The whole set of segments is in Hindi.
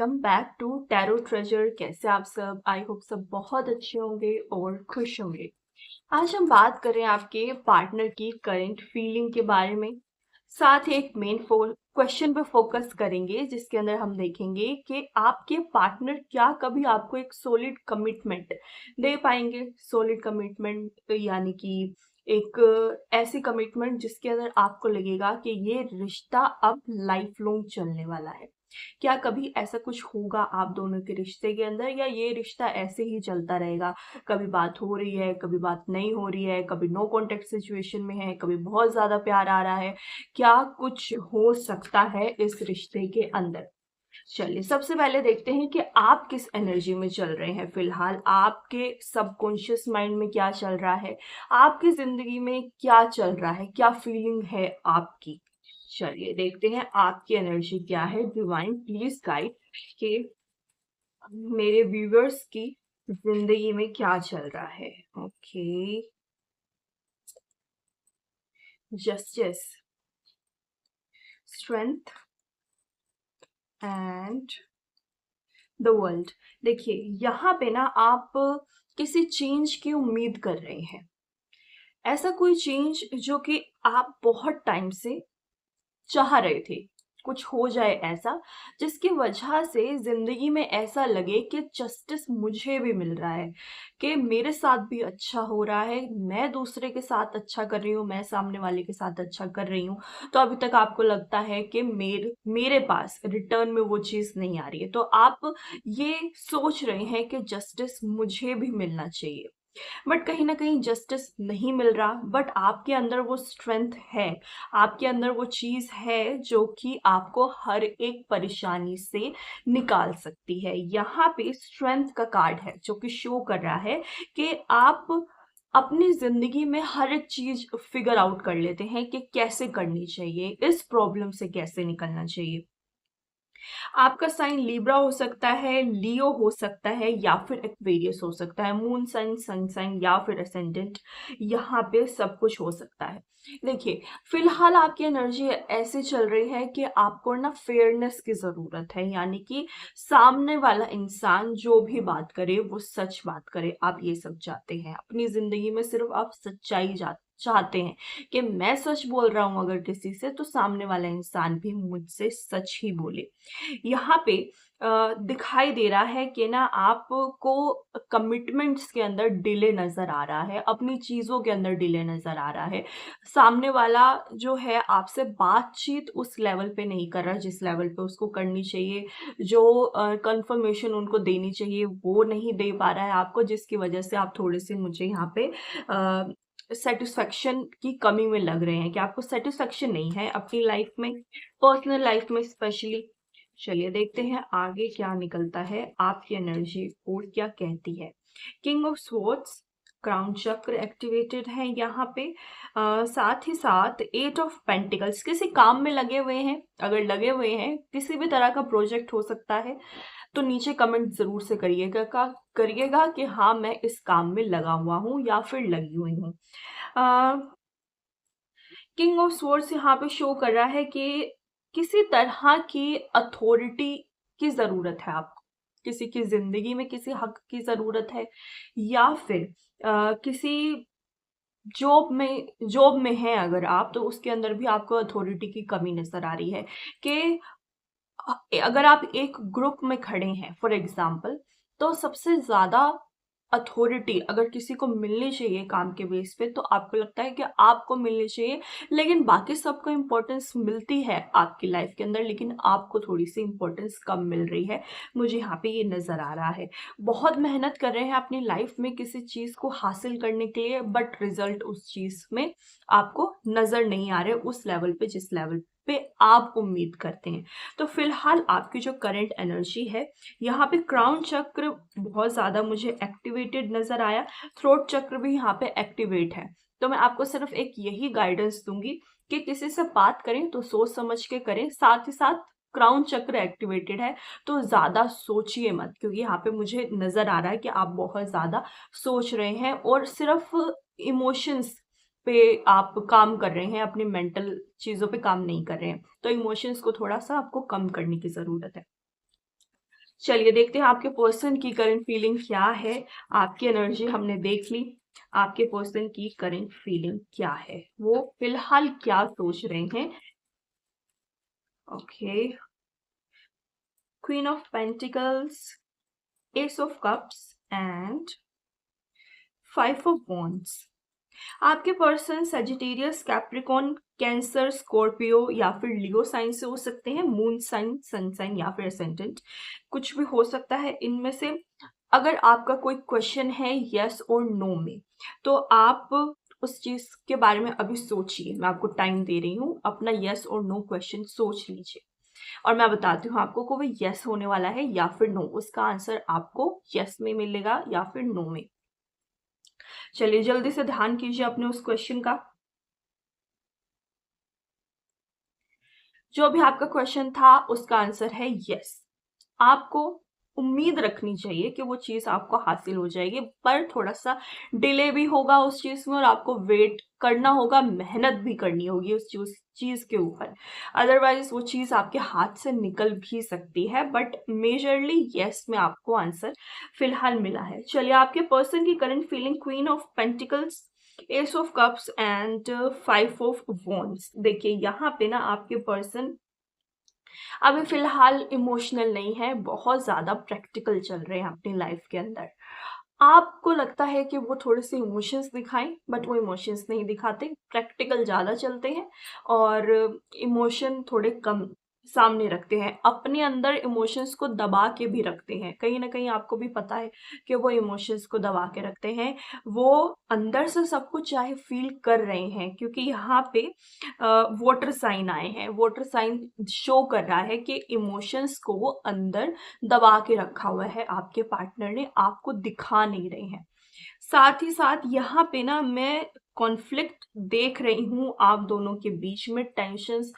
Welcome back to tarot treasure. कैसे आप सब? आई होप सब बहुत अच्छे होंगे और खुश होंगे। आज हम बात करें आपके पार्टनर की करंट फीलिंग के बारे में। साथ ही एक मेन क्वेश्चन पे फोकस करेंगे जिसके अंदर हम देखेंगे कि आपके पार्टनर क्या कभी आपको एक सॉलिड कमिटमेंट दे पाएंगे। सॉलिड कमिटमेंट यानी कि एक ऐसी कमिटमेंट जिसके अंदर आपको लगेगा कि ये रिश्ता अब लाइफ लॉन्ग चलने वाला है। क्या कभी ऐसा कुछ होगा आप दोनों के रिश्ते के अंदर, या ये रिश्ता ऐसे ही चलता रहेगा? कभी बात हो रही है, कभी बात नहीं हो रही है, कभी नो कॉन्टेक्ट सिचुएशन में है, कभी बहुत ज्यादा प्यार आ रहा है। क्या कुछ हो सकता है इस रिश्ते के अंदर? चलिए सबसे पहले देखते हैं कि आप किस एनर्जी में चल रहे हैं फिलहाल। आपके सबकॉन्शियस माइंड में क्या चल रहा है, आपकी जिंदगी में क्या चल रहा है, क्या फीलिंग है आपकी। चलिए देखते हैं आपकी एनर्जी क्या है। डिवाइन प्लीज गाइड कि मेरे व्यूअर्स की जिंदगी में क्या चल रहा है। Okay, justice, strength and the world. देखिए यहाँ पे ना आप किसी चेंज की उम्मीद कर रहे हैं। ऐसा कोई चेंज जो कि आप बहुत टाइम से चाह रहे थे, कुछ हो जाए ऐसा जिसकी वजह से जिंदगी में ऐसा लगे कि जस्टिस मुझे भी मिल रहा है, कि मेरे साथ भी अच्छा हो रहा है, मैं दूसरे के साथ अच्छा कर रही हूँ, मैं सामने वाले के साथ अच्छा कर रही हूँ। तो अभी तक आपको लगता है कि मेरे मेरे पास रिटर्न में वो चीज़ नहीं आ रही है, तो आप ये सोच रहे हैं कि जस्टिस मुझे भी मिलना चाहिए। बट कहीं ना कहीं जस्टिस नहीं मिल रहा, बट आपके अंदर वो स्ट्रेंथ है, आपके अंदर वो चीज है जो कि आपको हर एक परेशानी से निकाल सकती है। यहाँ पे स्ट्रेंथ का कार्ड है जो कि शो कर रहा है कि आप अपनी जिंदगी में हर एक चीज फिगर आउट कर लेते हैं कि कैसे करनी चाहिए, इस प्रॉब्लम से कैसे निकलना चाहिए। आपका साइन लिब्रा हो सकता है, लियो हो सकता है, या फिर एक्वेरियस हो सकता है, मून साइन, सन साइन या फिर असेंडेंट, यहाँ पे सब कुछ हो सकता है। देखिए फिलहाल आपकी एनर्जी ऐसे चल रही है कि आपको ना फेयरनेस की जरूरत है, यानी कि सामने वाला इंसान जो भी बात करे वो सच बात करे। आप ये सब चाहते हैं अपनी जिंदगी में, सिर्फ आप सच्चाई चाहते हैं कि मैं सच बोल रहा हूं अगर किसी से, तो सामने वाला इंसान भी मुझसे सच ही बोले। यहाँ पे दिखाई दे रहा है कि ना आपको कमिटमेंट्स के अंदर डिले नजर आ रहा है, अपनी चीजों के अंदर डिले नजर आ रहा है। सामने वाला जो है आपसे बातचीत उस लेवल पे नहीं कर रहा जिस लेवल पे उसको करनी चाहिए, जो कंफर्मेशन उनको देनी चाहिए वो नहीं दे पा रहा है आपको, जिसकी वजह से आप थोड़े से मुझे यहाँ पे सेटिस्फेक्शन की कमी में लग रहे हैं, कि आपको सेटिस्फेक्शन नहीं है अपनी लाइफ में, पर्सनल लाइफ में स्पेशली। चलिए देखते हैं आगे क्या निकलता है, आपकी एनर्जी और क्या कहती है। किंग ऑफ स्वॉर्ड्स, क्राउन चक्र एक्टिवेटेड है यहाँ पे। साथ ही साथ एट ऑफ पेंटिकल्स, किसी काम में लगे हुए हैं, अगर लगे हुए हैं किसी भी तरह का प्रोजेक्ट हो सकता है, तो नीचे कमेंट जरूर से करिएगा कि हाँ मैं इस काम में लगा हुआ हूँ या फिर लगी हुई हूँ। किंग ऑफ स्वॉर्ड्स यहाँ पे शो कर रहा है कि किसी तरह की अथॉरिटी की जरूरत है आपको, किसी की जिंदगी में किसी हक की जरूरत है, या फिर किसी जॉब में है अगर आप, तो उसके अंदर भी आपको अथॉरिटी की कमी नजर आ रही है। कि अगर आप एक ग्रुप में खड़े हैं फॉर एग्जाम्पल, तो सबसे ज्यादा अथॉरिटी अगर किसी को मिलनी चाहिए काम के बेस पे, तो आपको लगता है कि आपको मिलनी चाहिए, लेकिन बाकी सबको इम्पोर्टेंस मिलती है आपकी लाइफ के अंदर, लेकिन आपको थोड़ी सी इम्पोर्टेंस कम मिल रही है। मुझे यहाँ पे ये नजर आ रहा है। बहुत मेहनत कर रहे हैं अपनी लाइफ में किसी चीज को हासिल करने के लिए, बट रिजल्ट उस चीज में आपको नजर नहीं आ रहे उस लेवल पे जिस लेवल पे आप उम्मीद करते हैं। तो फिलहाल आपकी जो करंट एनर्जी है, यहाँ पे क्राउन चक्र बहुत ज्यादा मुझे एक्टिवेटेड नजर आया, थ्रोट चक्र भी यहाँ पे एक्टिवेट है। तो मैं आपको सिर्फ एक यही गाइडेंस दूंगी कि किसी से बात करें तो सोच समझ के करें, साथ ही साथ क्राउन चक्र एक्टिवेटेड है तो ज्यादा सोचिए मत, क्योंकि यहाँ पे मुझे नजर आ रहा है कि आप बहुत ज्यादा सोच रहे हैं और सिर्फ इमोशंस पे आप काम कर रहे हैं, अपनी मेंटल चीजों पे काम नहीं कर रहे हैं। तो इमोशंस को थोड़ा सा आपको कम करने की जरूरत है। चलिए देखते हैं आपके पर्सन की करंट फीलिंग क्या है। आपकी एनर्जी हमने देख ली। आपके पर्सन की करंट फीलिंग क्या है, वो फिलहाल क्या सोच रहे हैं। Okay, queen of pentacles, ace of cups and 5 of wands. आपके person Sagittarius, Capricorn, Cancer, Scorpio या फिर लियो साइन से हो सकते हैं। मून साइन, सन साइन या फिर असेंडेंट, कुछ भी हो सकता है इनमें से। अगर आपका कोई क्वेश्चन है यस और नो में, तो आप उस चीज के बारे में अभी सोचिए। मैं आपको टाइम दे रही हूँ, अपना यस और नो क्वेश्चन सोच लीजिए और मैं बताती हूँ आपको को वो यस होने वाला है या फिर नो। उसका आंसर आपको यस में मिलेगा या फिर नो में। चलिए जल्दी से ध्यान कीजिए अपने उस क्वेश्चन का। जो भी आपका क्वेश्चन था उसका आंसर है यस। आपको उम्मीद रखनी चाहिए कि वो चीज आपको हासिल हो जाएगी, पर थोड़ा सा डिले भी होगा उस चीज में और आपको वेट करना होगा, मेहनत भी करनी होगी उस चीज के ऊपर। अदरवाइज वो चीज आपके हाथ से निकल भी सकती है, बट मेजरली यस में आपको आंसर फिलहाल मिला है। चलिए आपके पर्सन की current feeling, queen of pentacles, ace of cups and 5 of wands. देखिए यहाँ पे ना आपके पर्सन अभी फिलहाल इमोशनल नहीं है, बहुत ज्यादा प्रैक्टिकल चल रहे हैं अपनी लाइफ के अंदर। आपको लगता है कि वो थोड़े से इमोशंस दिखाएं, बट वो इमोशंस नहीं दिखाते, प्रैक्टिकल ज्यादा चलते हैं और इमोशन थोड़े कम सामने रखते हैं। अपने अंदर इमोशंस को दबा के भी रखते हैं, कहीं ना कहीं आपको भी पता है कि वो इमोशंस को दबा के रखते हैं। वो अंदर से सब कुछ चाहे फील कर रहे हैं, क्योंकि यहाँ पे वाटर साइन आए हैं। वाटर साइन शो कर रहा है कि इमोशंस को वो अंदर दबा के रखा हुआ है आपके पार्टनर ने, आपको दिखा नहीं रहे हैं। साथ ही साथ यहाँ पे ना मैं कॉन्फ्लिक्ट देख रही हूँ आप दोनों के बीच में। टेंशन्स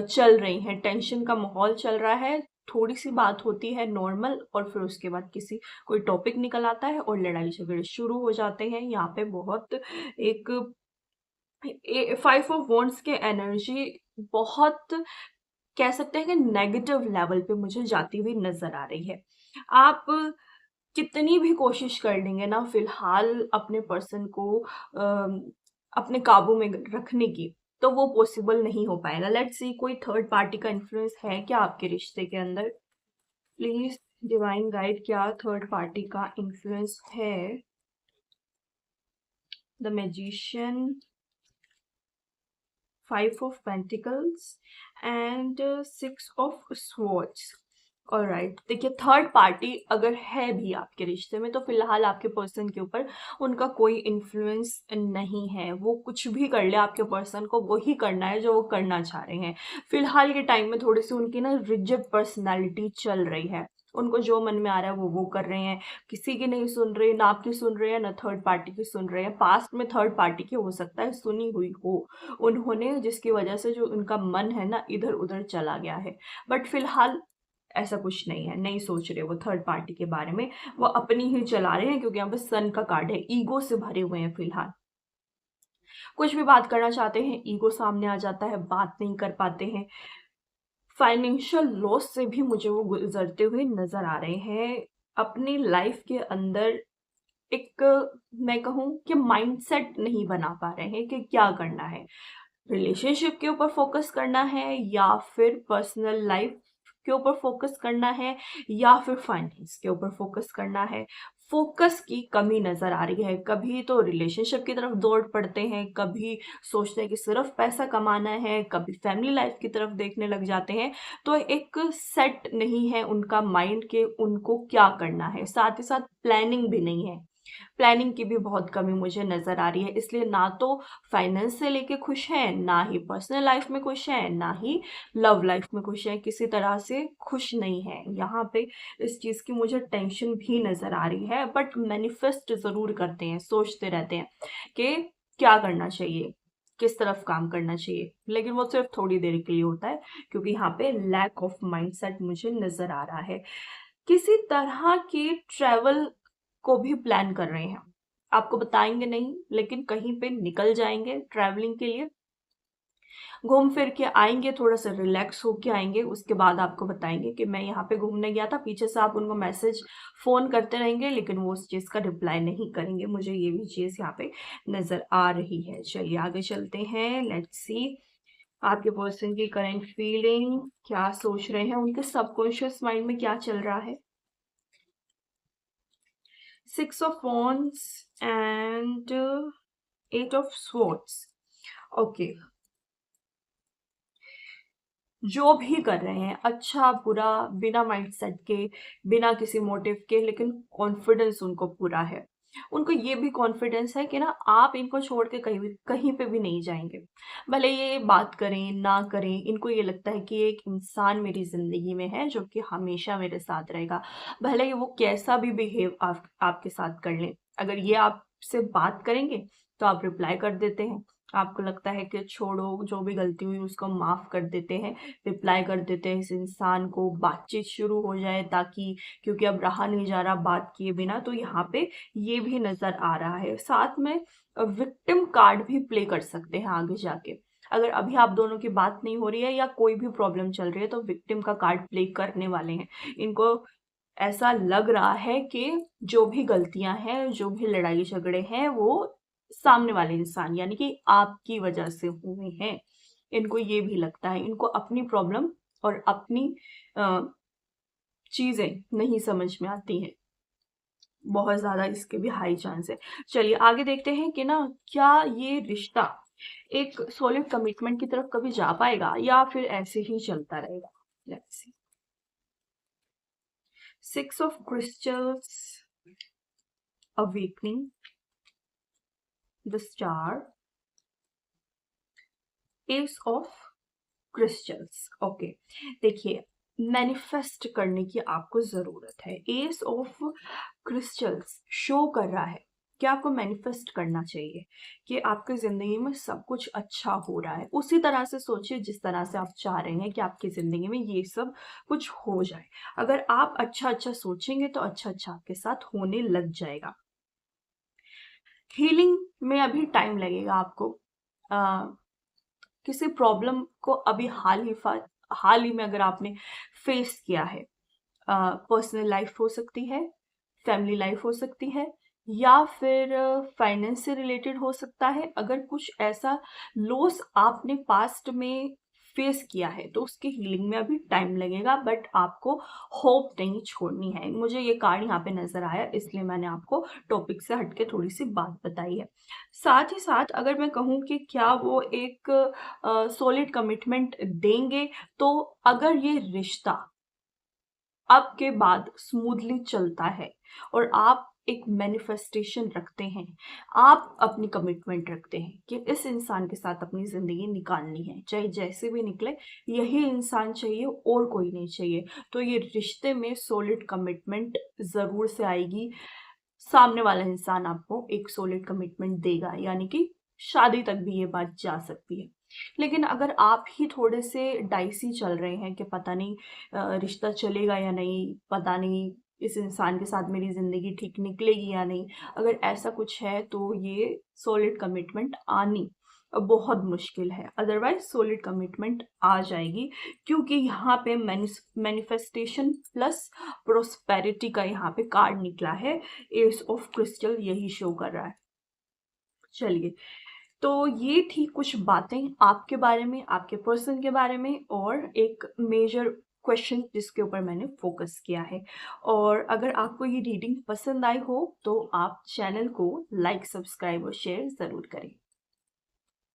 चल रही हैं, टेंशन का माहौल चल रहा है। थोड़ी सी बात होती है नॉर्मल और फिर उसके बाद किसी कोई टॉपिक निकल आता है और लड़ाई झगड़े शुरू हो जाते हैं। यहाँ पे बहुत एक 5 ऑफ वॉन्ड्स के एनर्जी बहुत कह सकते हैं कि नेगेटिव लेवल पे मुझे जाती हुई नजर आ रही है। आप कितनी भी कोशिश कर लेंगे ना फिलहाल अपने पर्सन को अपने काबू में रखने की, तो वो पॉसिबल नहीं हो पाएगा। लेट्स सी कोई थर्ड पार्टी का इन्फ्लुएंस है क्या आपके रिश्ते के अंदर। प्लीज डिवाइन गाइड, क्या थर्ड पार्टी का इन्फ्लुएंस है। The magician, 5 of pentacles and 6 of swords. Alright, देखिए थर्ड पार्टी अगर है भी आपके रिश्ते में, तो फिलहाल आपके पर्सन के ऊपर उनका कोई इन्फ्लुएंस नहीं है। वो कुछ भी कर ले, आपके पर्सन को वही करना है जो वो करना चाह रहे हैं। फिलहाल के टाइम में थोड़ी सी उनकी ना रिजिड पर्सनालिटी चल रही है। उनको जो मन में आ रहा है वो कर रहे हैं। किसी की नहीं सुन रहे, ना आपकी सुन रहे हैं ना थर्ड पार्टी की सुन रहे हैं। पास्ट में थर्ड पार्टी की हो सकता है सुनी हुई हो उन्होंने, जिसकी वजह से जो उनका मन है ना इधर उधर चला गया है। बट फिलहाल ऐसा कुछ नहीं है, नहीं सोच रहे वो थर्ड पार्टी के बारे में। वो अपनी ही चला रहे हैं, क्योंकि यहाँ पे सन का कार्ड है, ईगो से भरे हुए हैं फिलहाल। कुछ भी बात करना चाहते हैं ईगो सामने आ जाता है, बात नहीं कर पाते हैं। फाइनेंशियल लॉस से भी मुझे वो गुजरते हुए नजर आ रहे हैं अपनी लाइफ के अंदर। एक मैं कहूँ कि माइंडसेट नहीं बना पा रहे हैं कि क्या करना है। रिलेशनशिप के ऊपर फोकस करना है या फिर पर्सनल लाइफ के ऊपर फोकस करना है या फिर फाइनेंस के ऊपर फोकस करना है। फोकस की कमी नजर आ रही है। कभी तो रिलेशनशिप की तरफ दौड़ पड़ते हैं, कभी सोचते हैं कि सिर्फ पैसा कमाना है, कभी फैमिली लाइफ की तरफ देखने लग जाते हैं। तो एक सेट नहीं है उनका माइंड के उनको क्या करना है। साथ ही साथ प्लानिंग भी नहीं है। प्लानिंग की भी बहुत कमी मुझे नजर आ रही है। इसलिए ना तो फाइनेंस से लेके खुश हैं, ना ही पर्सनल लाइफ में खुश हैं, ना ही लव लाइफ में खुश हैं। किसी तरह से खुश नहीं है यहाँ पे। इस चीज की मुझे टेंशन भी नजर आ रही है, बट मैनिफेस्ट जरूर करते हैं, सोचते रहते हैं कि क्या करना चाहिए, किस तरफ काम करना चाहिए, लेकिन वो सिर्फ थोड़ी देर के लिए होता है, क्योंकि यहाँ पे लैक ऑफ माइंडसेट मुझे नजर आ रहा है। किसी तरह की ट्रेवल को भी प्लान कर रहे हैं, आपको बताएंगे नहीं लेकिन कहीं पे निकल जाएंगे ट्रैवलिंग के लिए। घूम फिर के आएंगे, थोड़ा सा रिलैक्स होके आएंगे, उसके बाद आपको बताएंगे कि मैं यहाँ पे घूमने गया था। पीछे से आप उनको मैसेज फ़ोन करते रहेंगे, लेकिन वो उस चीज़ का रिप्लाई नहीं करेंगे। मुझे ये भी चीज़ यहाँ पे नज़र आ रही है। चलिए आगे चलते हैं, लेट्स सी आपके पर्सन की करंट फीलिंग, क्या सोच रहे हैं, उनके सबकॉन्शियस माइंड में क्या चल रहा है। 6 of wands and 8 of swords। Okay, जो भी कर रहे हैं अच्छा बुरा, बिना माइंडसेट के, बिना किसी मोटिव के, लेकिन कॉन्फिडेंस उनको पूरा है। उनको ये भी कॉन्फिडेंस है कि ना आप इनको छोड़ के कहीं पे भी नहीं जाएंगे। भले ये बात करें ना करें, इनको ये लगता है कि एक इंसान मेरी जिंदगी में है जो कि हमेशा मेरे साथ रहेगा। भले ही वो कैसा भी बिहेव आपके साथ कर लें, अगर ये आपसे बात करेंगे तो आप रिप्लाई कर देते हैं। आपको लगता है कि छोड़ो, जो भी गलती हुई उसको माफ़ कर देते हैं, रिप्लाई कर देते हैं इस इंसान को, बातचीत शुरू हो जाए, ताकि क्योंकि अब रहा नहीं जा रहा बात किए बिना। तो यहाँ पे ये भी नज़र आ रहा है। साथ में विक्टिम कार्ड भी प्ले कर सकते हैं आगे जाके। अगर अभी आप दोनों की बात नहीं हो रही है या कोई भी प्रॉब्लम चल रही है तो विक्टिम का कार्ड प्ले करने वाले हैं। इनको ऐसा लग रहा है कि जो भी गलतियां हैं, जो भी लड़ाई झगड़े हैं, वो सामने वाले इंसान यानी कि आपकी वजह से हुए हैं। इनको ये भी लगता है, इनको अपनी प्रॉब्लम और अपनी चीजें नहीं समझ में आती हैं। बहुत ज्यादा इसके भी हाई चांस है। चलिए आगे देखते हैं कि ना क्या ये रिश्ता एक सॉलिड कमिटमेंट की तरफ कभी जा पाएगा या फिर ऐसे ही चलता रहेगा। Let's see. 6 of crystals, awakening, the star, S of crystals. Okay, देखिए मैनिफेस्ट करने की आपको जरूरत है। एस ऑफ क्रिस्टल्स शो कर रहा है कि आपको मैनिफेस्ट करना चाहिए कि आपकी जिंदगी में सब कुछ अच्छा हो रहा है। उसी तरह से सोचिए जिस तरह से आप चाह रहे हैं कि आपकी जिंदगी में ये सब कुछ हो जाए। अगर आप अच्छा अच्छा सोचेंगे तो अच्छा अच्छा आपके साथ होने लग जाएगा। हीलिंग में अभी टाइम लगेगा आपको। किसी प्रॉब्लम को अभी हाल ही में अगर आपने फेस किया है, पर्सनल लाइफ हो सकती है, फैमिली लाइफ हो सकती है, या फिर फाइनेंस से रिलेटेड हो सकता है। अगर कुछ ऐसा लॉस आपने पास्ट में फेस किया है तो उसके हीलिंग में अभी टाइम लगेगा, बट आपको होप नहीं छोड़नी है। मुझे ये कार्ड यहाँ पे नजर आया, इसलिए मैंने आपको टॉपिक से हटके थोड़ी सी बात बताई है। साथ ही साथ अगर मैं कहूँ कि क्या वो एक सॉलिड कमिटमेंट देंगे, तो अगर ये रिश्ता अब के बाद स्मूथली चलता है और आप एक मैनिफेस्टेशन रखते हैं, आप अपनी कमिटमेंट रखते हैं कि इस इंसान के साथ अपनी जिंदगी निकालनी है, चाहे जैसे भी निकले यही इंसान चाहिए और कोई नहीं चाहिए, तो ये रिश्ते में सॉलिड कमिटमेंट जरूर से आएगी। सामने वाला इंसान आपको एक सॉलिड कमिटमेंट देगा, यानी कि शादी तक भी ये बात जा सकती है। लेकिन अगर आप ही थोड़े से डाइसी चल रहे हैं कि पता नहीं रिश्ता चलेगा या नहीं, पता नहीं इस इंसान के साथ मेरी जिंदगी ठीक निकलेगी या नहीं, अगर ऐसा कुछ है तो ये सॉलिड कमिटमेंट आनी बहुत मुश्किल है। अदरवाइज सॉलिड कमिटमेंट आ जाएगी, क्योंकि यहाँ पे मैनिफेस्टेशन प्लस प्रोस्पेरिटी का यहाँ पे कार्ड निकला है। एस ऑफ क्रिस्टल यही शो कर रहा है। चलिए, तो ये थी कुछ बातें आपके बारे में, आपके पर्सन के बारे में, और एक मेजर क्वेश्चन जिसके ऊपर मैंने फोकस किया है। और अगर आपको ये रीडिंग पसंद आई हो तो आप चैनल को लाइक, सब्सक्राइब और शेयर ज़रूर करें।